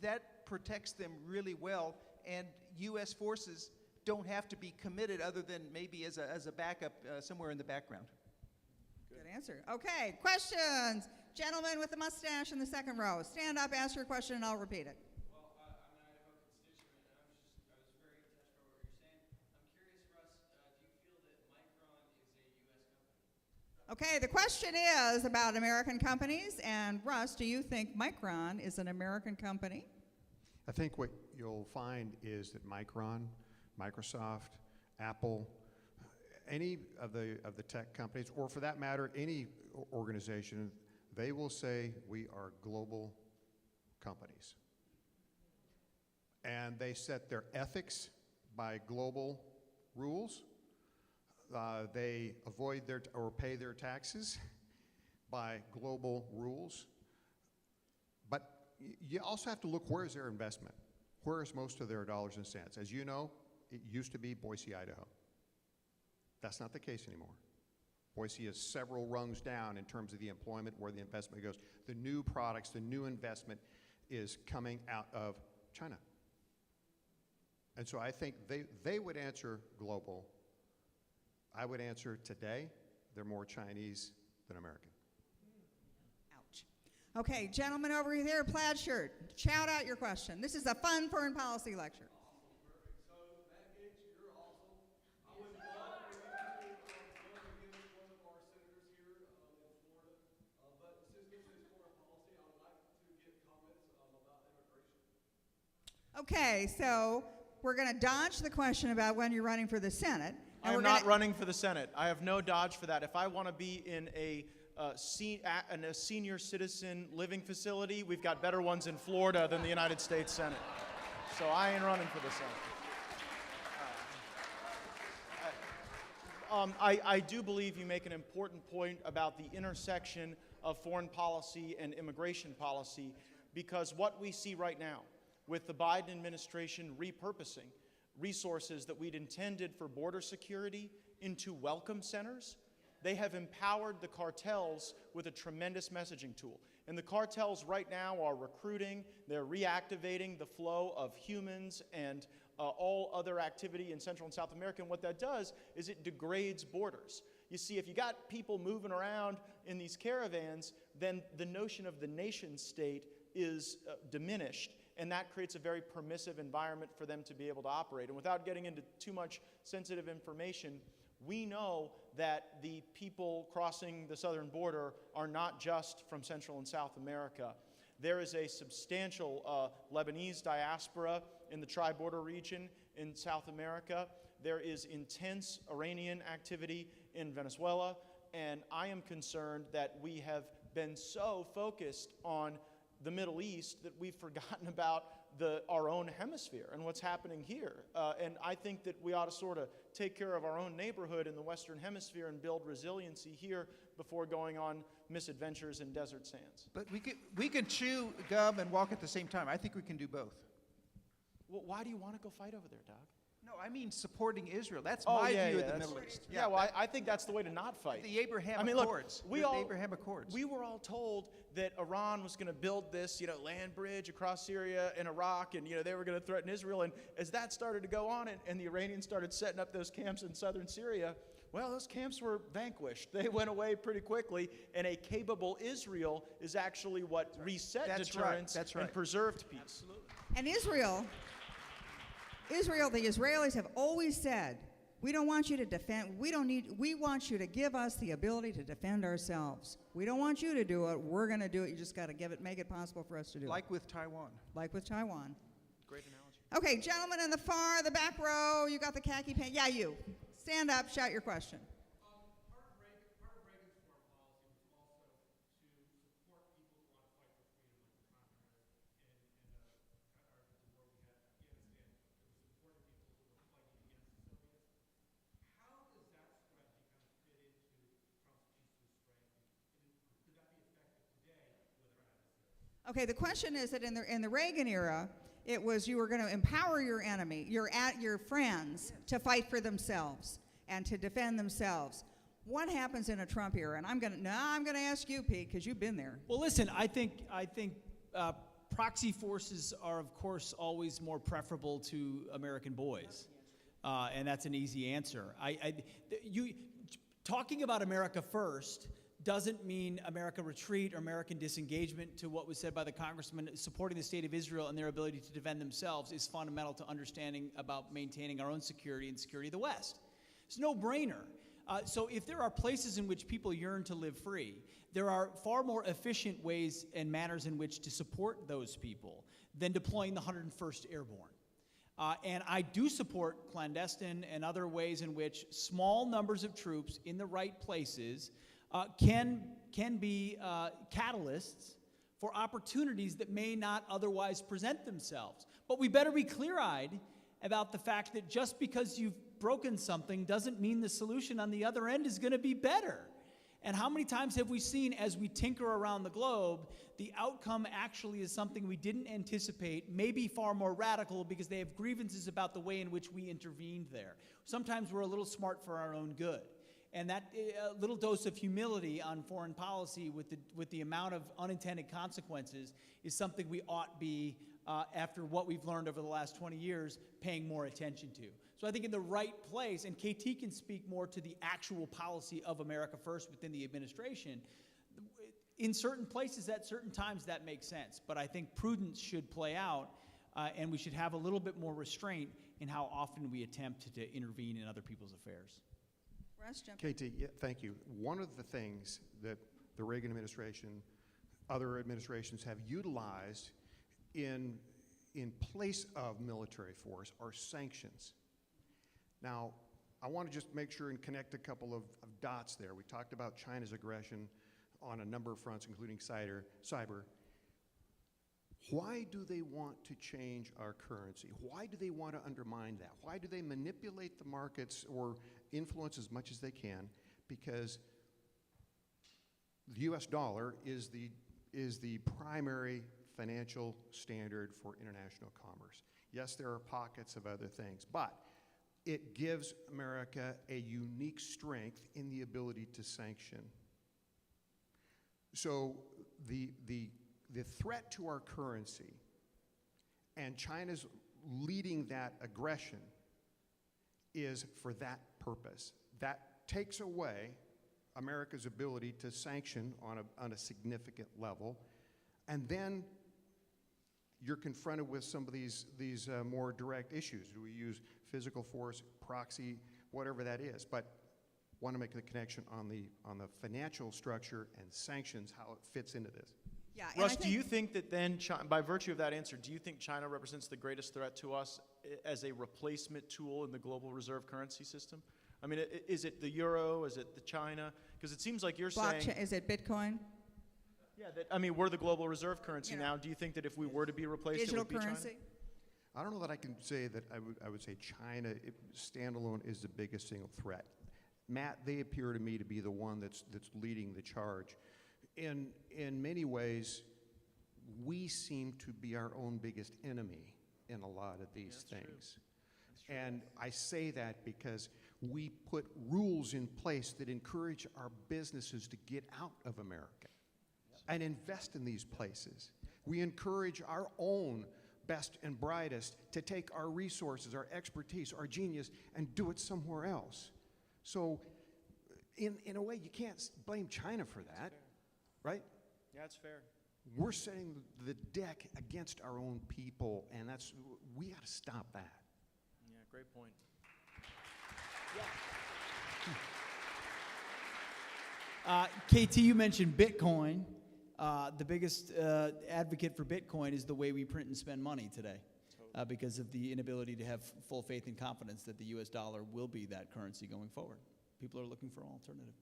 that protects them really well, and U.S. forces don't have to be committed other than maybe as a backup somewhere in the background. Good answer. Okay, questions. Gentleman with the mustache in the second row. Stand up, ask your question, and I'll repeat it. Well, I have a constituent, and I was very touched by what you're saying. I'm curious, Russ, do you feel that Micron is a U.S. company? Okay, the question is about American companies, and Russ, do you think Micron is an American company? I think what you'll find is that Micron, Microsoft, Apple, any of the tech companies, or for that matter, any organization, they will say we are global companies. And they set their ethics by global rules. They avoid or pay their taxes by global rules. But you also have to look, where is their investment? Where is most of their dollars and cents? As you know, it used to be Boise, Idaho. That's not the case anymore. Boise is several rungs down in terms of the employment, where the investment goes. The new products, the new investment is coming out of China. And so I think they would answer global. I would answer today, they're more Chinese than American. Ouch. Okay, gentleman over here, plaid shirt. Shout out your question. This is a fun foreign policy lecture. Perfect. So, Matt Gaetz, you're awesome. I would love for you to give one of our senators here in Florida. But since this is foreign policy, I would like to get comments about immigration. Okay, so we're going to dodge the question about when you're running for the Senate. I am not running for the Senate. I have no dodge for that. If I want to be in a senior citizen living facility, we've got better ones in Florida than the United States Senate. So I ain't running for the Senate. I do believe you make an important point about the intersection of foreign policy and immigration policy, because what we see right now with the Biden administration repurposing resources that we'd intended for border security into welcome centers, they have empowered the cartels with a tremendous messaging tool. And the cartels right now are recruiting, they're reactivating the flow of humans and all other activity in Central and South America. And what that does is it degrades borders. You see, if you got people moving around in these caravans, then the notion of the nation state is diminished, and that creates a very permissive environment for them to be able to operate. And without getting into too much sensitive information, we know that the people crossing the southern border are not just from Central and South America. There is a substantial Lebanese diaspora in the tri-border region in South America. There is intense Iranian activity in Venezuela, and I am concerned that we have been so focused on the Middle East that we've forgotten about our own hemisphere and what's happening here. And I think that we ought to sort of take care of our own neighborhood in the Western Hemisphere and build resiliency here before going on misadventures in desert sands. But we could chew gum and walk at the same time. I think we can do both. Well, why do you want to go fight over there, Doug? No, I mean supporting Israel. That's my view of the Middle East. Yeah, well, I think that's the way to not fight. The Abraham Look, Accords. we were all told that Iran was going to build this, land bridge across Syria and Iraq, and they were going to threaten Israel. And as that started to go on, and the Iranians started setting up those camps in southern Syria, well, those camps were vanquished. They went away pretty quickly, and a capable Israel is actually what reset deterrence and preserved peace. Absolutely. And Israel, the Israelis have always said, we don't want you to defend, we want you to give us the ability to defend ourselves. We don't want you to do it, we're going to do it. You just got to make it possible for us to do it. Like with Taiwan. Like with Taiwan. Great analogy. Okay, gentlemen in the back row, you got the khaki pants. Yeah, you. Stand up, shout your question. Part of Reagan's foreign policy was also to support people who want to fight for freedom, like the communists in the war we had in Afghanistan. It was supporting people who were fighting against the Soviets. How does that strategy kind of fit into Trump's peace through strength? Could that be effective today with Iran? Okay, the question is that in the Reagan era, it was you were going to empower your enemy, your friends, to fight for themselves and to defend themselves. What happens in a Trump era? And I'm going to ask you, Pete, because you've been there. Well, listen, I think proxy forces are, of course, always more preferable to American boys, and that's an easy answer. Talking about America first doesn't mean America retreat or American disengagement. To what was said by the congressman, supporting the state of Israel and their ability to defend themselves is fundamental to understanding about maintaining our own security and security of the West. It's no brainer. So if there are places in which people yearn to live free, there are far more efficient ways and manners in which to support those people than deploying the 101st Airborne. And I do support clandestine and other ways in which small numbers of troops in the right places can be catalysts for opportunities that may not otherwise present themselves. But we better be clear-eyed about the fact that just because you've broken something doesn't mean the solution on the other end is going to be better. And how many times have we seen, as we tinker around the globe, the outcome actually is something we didn't anticipate, maybe far more radical because they have grievances about the way in which we intervened there. Sometimes we're a little smart for our own good. And that little dose of humility on foreign policy with the amount of unintended consequences is something we ought be, after what we've learned over the last 20 years, paying more attention to. So I think in the right place, and KT can speak more to the actual policy of America First within the administration, in certain places at certain times that makes sense. But I think prudence should play out, and we should have a little bit more restraint in how often we attempt to intervene in other people's affairs. KT, yeah, thank you. One of the things that the Reagan administration, other administrations have utilized in place of military force are sanctions. Now, I want to just make sure and connect a couple of dots there. We talked about China's aggression on a number of fronts, including cyber. Why do they want to change our currency? Why do they want to undermine that? Why do they manipulate the markets or influence as much as they can? Because the U.S. dollar is the primary financial standard for international commerce. Yes, there are pockets of other things, but it gives America a unique strength in the ability to sanction. So the threat to our currency and China's leading that aggression is for that purpose. That takes away America's ability to sanction on a significant level, and then you're confronted with some of these more direct issues. Do we use physical force, proxy, whatever that is? But want to make the connection on the financial structure and sanctions, how it fits into this. Yeah, and Russ, do you think that then, by virtue of that answer, do you think China represents the greatest threat to us as a replacement tool in the global reserve currency system? I mean, is it the euro? Is it the China? Because it seems like you're saying... Is it Bitcoin? Yeah, I mean, we're the global reserve currency You know, now. Do you think that if we were to be replaced, Digital it would be currency? China? I don't know that I can say that I would say China standalone is the biggest single threat. Matt, they appear to me to be the one that's leading the charge. In many ways, we seem to be our own biggest enemy in a lot of these things. And I say that because we put rules in place that encourage our businesses to get out of America and invest in these places. We encourage our own best and brightest to take our resources, our expertise, our genius, and do it somewhere else. So in a way, you can't blame China for that, right? Yeah, it's fair. We're setting the deck against our own people, and we got to stop that. Yeah, great point. KT, you mentioned Bitcoin. The biggest advocate for Bitcoin is the way we print and spend money today, because of the inability to have full faith and confidence that the U.S. dollar will be that currency going forward. People are looking for an alternative.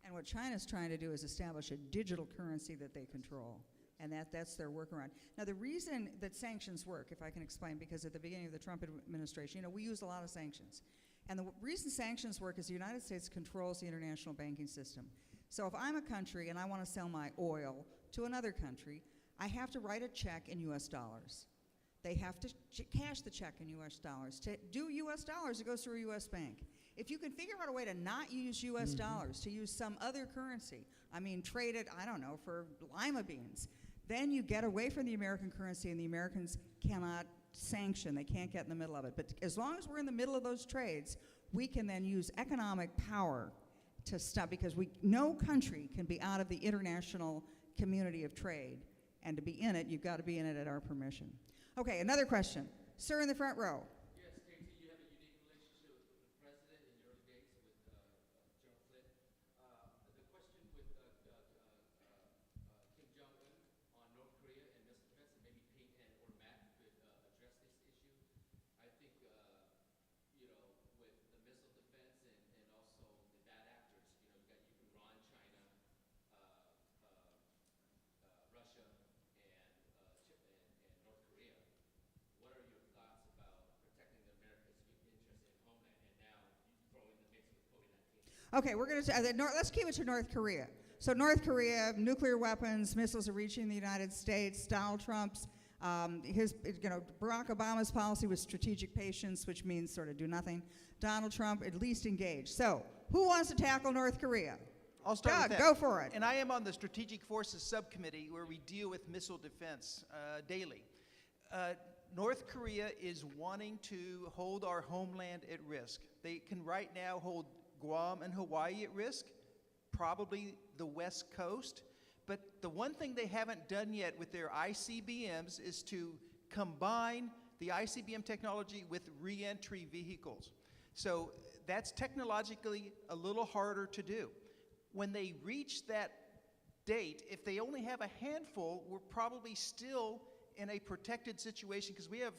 And what China's trying to do is establish a digital currency that they control. And that's their workaround. Now, the reason that sanctions work, if I can explain, because at the beginning of the Trump administration, we used a lot of sanctions. And the reason sanctions work is the United States controls the international banking system. So if I'm a country and I want to sell my oil to another country, I have to write a check in U.S. dollars. They have to cash the check in U.S. dollars. To do U.S. dollars, it goes through a U.S. bank. If you can figure out a way to not use U.S. dollars, to use some other currency, trade it, I don't know, for lima beans, then you get away from the American currency and the Americans cannot sanction. They can't get in the middle of it. But as long as we're in the middle of those trades, we can then use economic power to stop, because no country can be out of the international community of trade. And to be in it, you've got to be in it at our permission. Okay, another question. Sir in the front row. Yes, KT, you have a unique relationship with the president in your old days with General Flynn. The question with Kim Jong-un on North Korea and missile defense, and maybe Pete or Matt could address this issue. I think, with the missile defense and also the bad actors, you got Iran, China, Russia, and North Korea. What are your thoughts about protecting America's interest in homeland, and now you throw in the mix with COVID-19? Okay, we're going to let's keep it to North Korea. So North Korea, nuclear weapons, missiles are reaching the United States. Donald Trump's, Barack Obama's policy was strategic patience, which means sort of do nothing. Donald Trump at least engaged. So who wants to tackle North Korea? I'll start Doug, with that. go for it. And I am on the Strategic Forces Subcommittee, where we deal with missile defense daily. North Korea is wanting to hold our homeland at risk. They can right now hold Guam and Hawaii at risk, probably the West Coast. But the one thing they haven't done yet with their ICBMs is to combine the ICBM technology with re-entry vehicles. So that's technologically a little harder to do. When they reach that date, if they only have a handful, we're probably still in a protected situation, because we have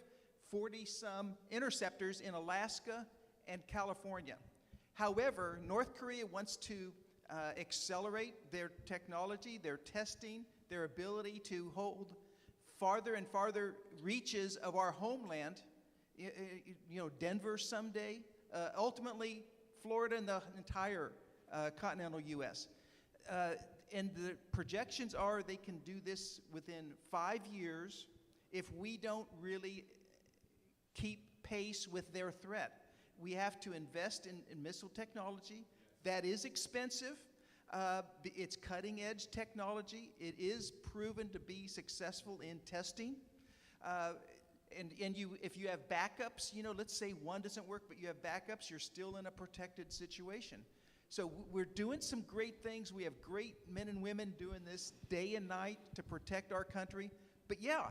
40-some interceptors in Alaska and California. However, North Korea wants to accelerate their technology, their testing, their ability to hold farther and farther reaches of our homeland, Denver someday, ultimately Florida and the entire continental U.S. And the projections are they can do this within 5 years if we don't really keep pace with their threat. We have to invest in missile technology. That is expensive. It's cutting-edge technology. It is proven to be successful in testing. If you have backups, let's say one doesn't work, but you have backups, you're still in a protected situation. So we're doing some great things. We have great men and women doing this day and night to protect our country. But yeah,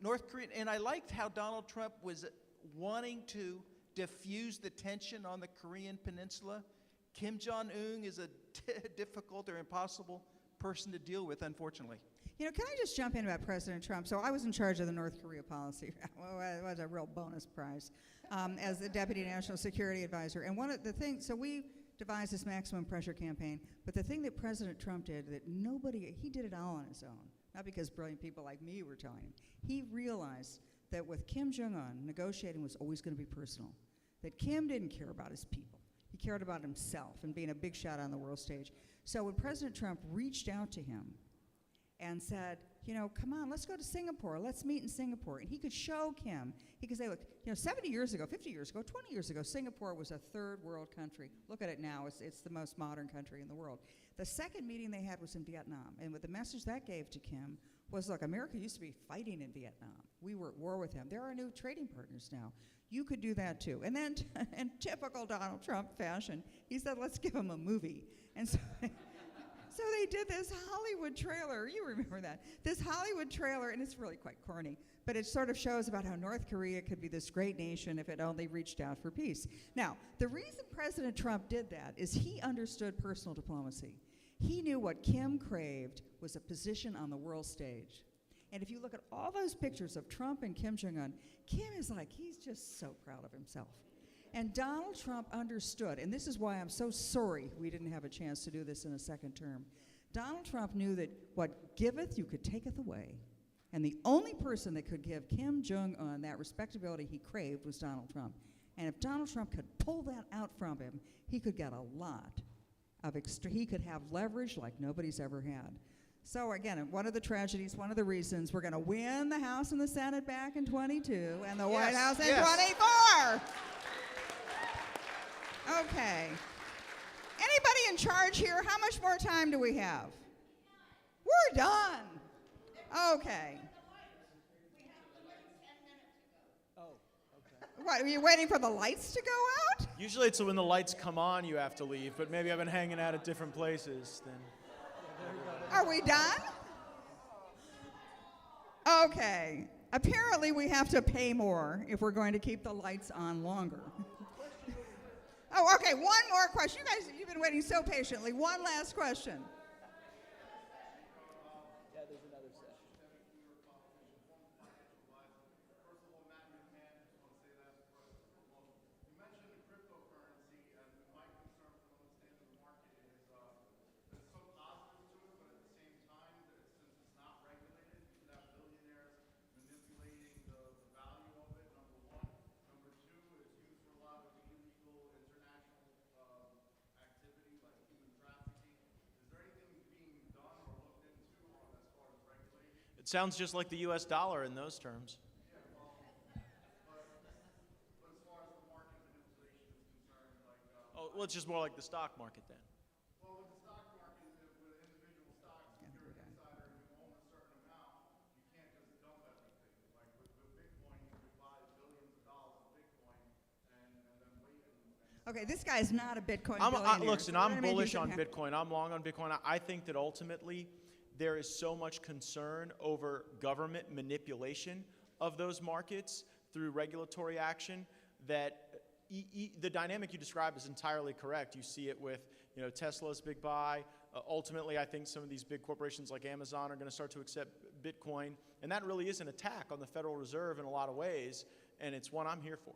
North Korea, and I liked how Donald Trump was wanting to diffuse the tension on the Korean Peninsula. Kim Jong-un is a difficult or impossible person to deal with, unfortunately. You know, can I just jump in about President Trump? So I was in charge of the North Korea policy. Well, it was a real bonus prize as the Deputy National Security Advisor. And one of the things, so we devised this maximum pressure campaign, but the thing that President Trump did that he did it all on his own, not because brilliant people like me were telling him. He realized that with Kim Jong-un, negotiating was always going to be personal, that Kim didn't care about his people. He cared about himself and being a big shot on the world stage. So when President Trump reached out to him and said, you know, come on, let's go to Singapore. Let's meet in Singapore. And he could show Kim. He could say, look, you know, 70 years ago, 50 years ago, 20 years ago, Singapore was a third world country. Look at it now. It's the most modern country in the world. The second meeting they had was in Vietnam. And what the message that gave to Kim was, look, America used to be fighting in Vietnam. We were at war with them. There are new trading partners now. You could do that too. And then, in typical Donald Trump fashion, he said, let's give him a movie. And so... So they did this Hollywood trailer. You remember that. This Hollywood trailer, and it's really quite corny, but it sort of shows about how North Korea could be this great nation if it only reached out for peace. Now, the reason President Trump did that is he understood personal diplomacy. He knew what Kim craved was a position on the world stage. And if you look at all those pictures of Trump and Kim Jong-un, Kim is like, he's just so proud of himself. And Donald Trump understood, and this is why I'm so sorry we didn't have a chance to do this in a second term. Donald Trump knew that what giveth you could taketh away. And the only person that could give Kim Jong-un that respectability he craved was Donald Trump. And if Donald Trump could pull that out from him, he could get a lot of he could have leverage like nobody's ever had. So again, one of the tragedies, one of the reasons we're going to win the House and the Senate back in 22 and the White House in 24. Okay. Anybody in charge here? How much more time do we have? We're done. Okay. What, are you waiting for the lights to go out? Usually it's when the lights come on you have to leave, but maybe I've been hanging out at different places then. Are we done? Okay. Apparently we have to pay more if we're going to keep the lights on longer. Oh, okay, one more question. You guys, you've been waiting so patiently. One last question. Yeah, there's another session. You mentioned cryptocurrency, and my concern from the stand of the market is there's some positives to it, but at the same time, since it's not regulated, you could have billionaires manipulating the value of it, number one. Number two, it's used for a lot of illegal international activity like human trafficking. Is there anything being done or looked into as far as regulating? It sounds just like the US dollar in those terms. Well, it's just more like the stock market then. Well, with the stock market, with individual stocks, if you're an insider and you own a certain amount, you can't just dump everything. Like with Bitcoin, you could buy billions of dollars of Bitcoin and then wait and Okay, this guy's not a Bitcoin billionaire. Listen, so I'm we're gonna make bullish you on happy. Bitcoin. I'm long on Bitcoin. I think that ultimately there is so much concern over government manipulation of those markets through regulatory action that the dynamic you described is entirely correct. You see it with, you know, Tesla's big buy. Ultimately, I think some of these big corporations like Amazon are going to start to accept Bitcoin, and that really is an attack on the Federal Reserve in a lot of ways, and it's one I'm here for.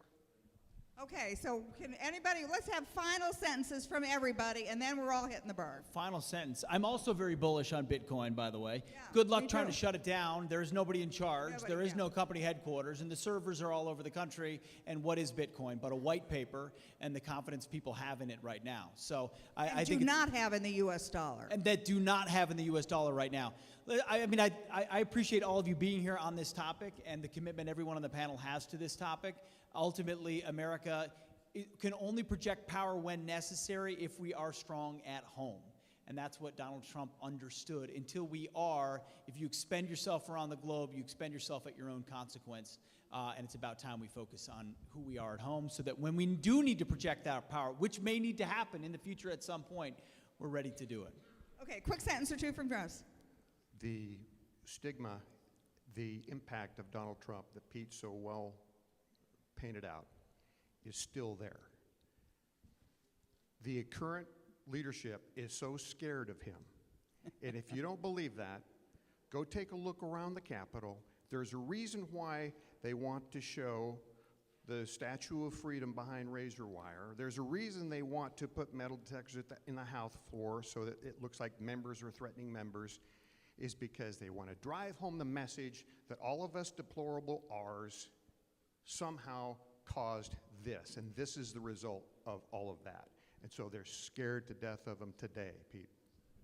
Okay, so can anybody, let's have final sentences from everybody, and then we're all hitting the bar. Final sentence. I'm also very bullish on Bitcoin, by the way. Yeah, Good luck me trying too. to shut it down. There is nobody in charge. Nobody, There is yeah. no company headquarters, and the servers are all over the country. And what is Bitcoin but a white paper and the confidence people have in it right now? So I think do it's, not have in the U.S. dollar. and that do not have in the U.S. dollar right now. I mean, I appreciate all of you being here on this topic and the commitment everyone on the panel has to this topic. Ultimately, America can only project power when necessary if we are strong at home. And that's what Donald Trump understood. Until we are, if you expend yourself around the globe, you expend yourself at your own consequence. And it's about time we focus on who we are at home so that when we do need to project that power, which may need to happen in the future at some point, we're ready to do it. Okay, quick sentence or two from Gross. The stigma, the impact of Donald Trump that Pete so well painted out is still there. The current leadership is so scared of him. And if you don't believe that, go take a look around the Capitol. There's a reason why they want to show the Statue of Freedom behind razor wire. There's a reason they want to put metal detectors in the House floor so that it looks like members are threatening members, is because they want to drive home the message that all of us deplorable R's somehow caused this, and this is the result of all of that. And so they're scared to death of him today, Pete.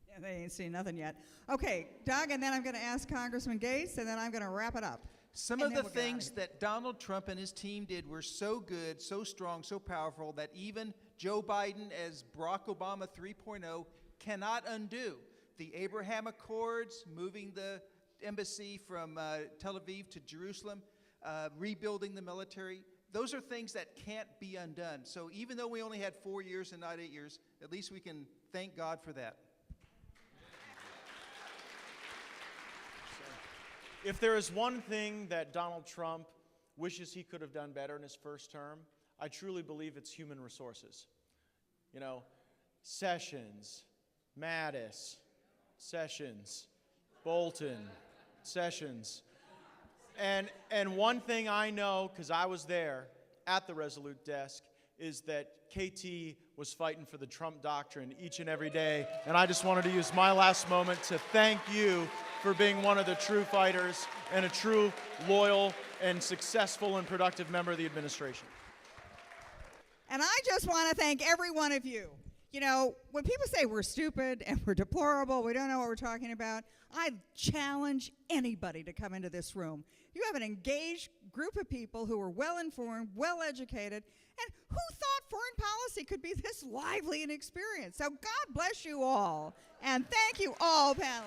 Yeah, they ain't seen nothing yet. Okay, Doug, and then I'm going to ask Congressman Gaetz, and then I'm going to wrap it up. Some And of then the we'll get outta things here. that Donald Trump and his team did were so good, so strong, so powerful that even Joe Biden as Barack Obama 3.0 cannot undo. The Abraham Accords, moving the embassy from Tel Aviv to Jerusalem, rebuilding the military, those are things that can't be undone. So even though we only had 4 years and not 8 years, at least we can thank God for that. If there is one thing that Donald Trump wishes he could have done better in his first term, I truly believe it's human resources. You know, Sessions, Mattis, Sessions, Bolton, Sessions. And one thing I know, because I was there at the Resolute desk, is that KT was fighting for the Trump doctrine each and every day. And I just wanted to use my last moment to thank you for being one of the true fighters and a true, loyal, and successful and productive member of the administration. And I just want to thank every one of you. You know, when people say we're stupid and we're deplorable, we don't know what we're talking about, I challenge anybody to come into this room. You have an engaged group of people who are well-informed, well-educated, and who thought foreign policy could be this lively an experience? So God bless you all, and thank you all, panelists.